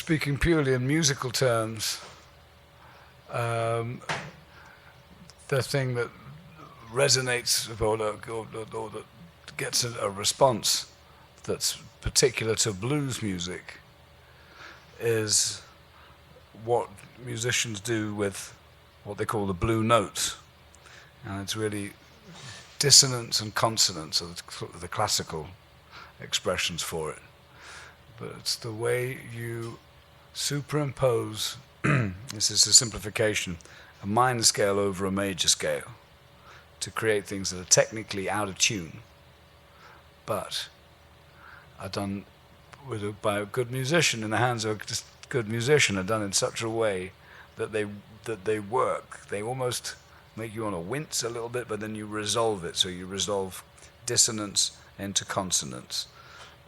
speaking purely in musical terms, the thing that resonates or that gets a response that's particular to blues music is what musicians do with what they call the blue notes. And it's really dissonance and consonance are the classical expressions for it. But it's the way you superimpose, this is a simplification, a minor scale over a major scale to create things that are technically out of tune, but are done by a good musician, in the hands of a good musician, are done in such a way that they work. They almost make you want to wince a little bit, but then you resolve it. So you resolve dissonance into consonance.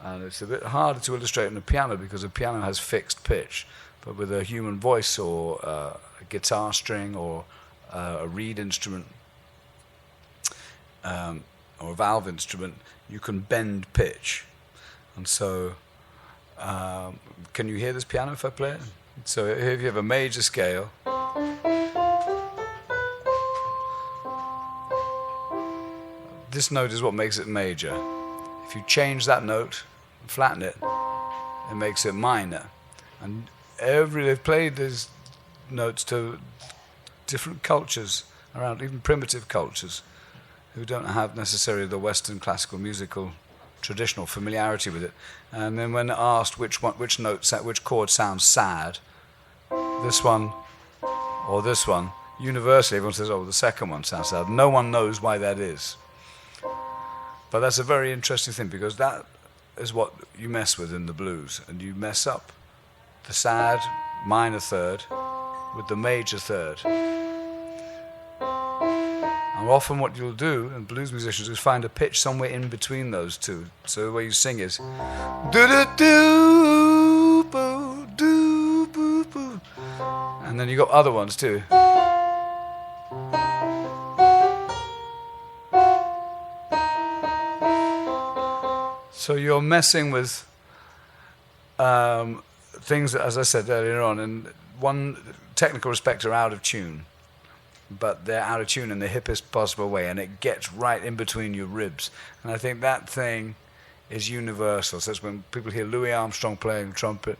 And it's a bit harder to illustrate on a piano because a piano has fixed pitch. But with a human voice or a guitar string or a reed instrument or a valve instrument, you can bend pitch. And so, can you hear this piano if I play it? So if you have a major scale, this note is what makes it major. If you change that note, flatten it, it makes it minor. And they've played these notes to different cultures around, even primitive cultures, who don't have necessarily the Western classical musical traditional familiarity with it. And then when asked which chord sounds sad, this one or this one, universally everyone says, oh, the second one sounds sad. No one knows why that is. But that's a very interesting thing, because that is what you mess with in the blues, and you mess up the sad minor third with the major third. And often what you'll do, and blues musicians, is find a pitch somewhere in between those two. So the way you sing is do-do-do, boo, do, boo, boo. And then you got other ones too. So you're messing with things that, as I said earlier on, in one technical respect, are out of tune. But they're out of tune in the hippest possible way, and it gets right in between your ribs. And I think that thing is universal. So it's when people hear Louis Armstrong playing trumpet,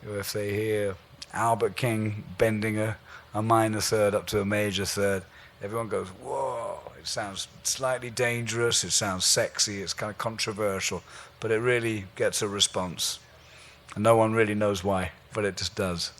or if they hear Albert King bending a minor third up to a major third, everyone goes, whoa, it sounds slightly dangerous, it sounds sexy, it's kind of controversial, but it really gets a response. And no one really knows why, but it just does.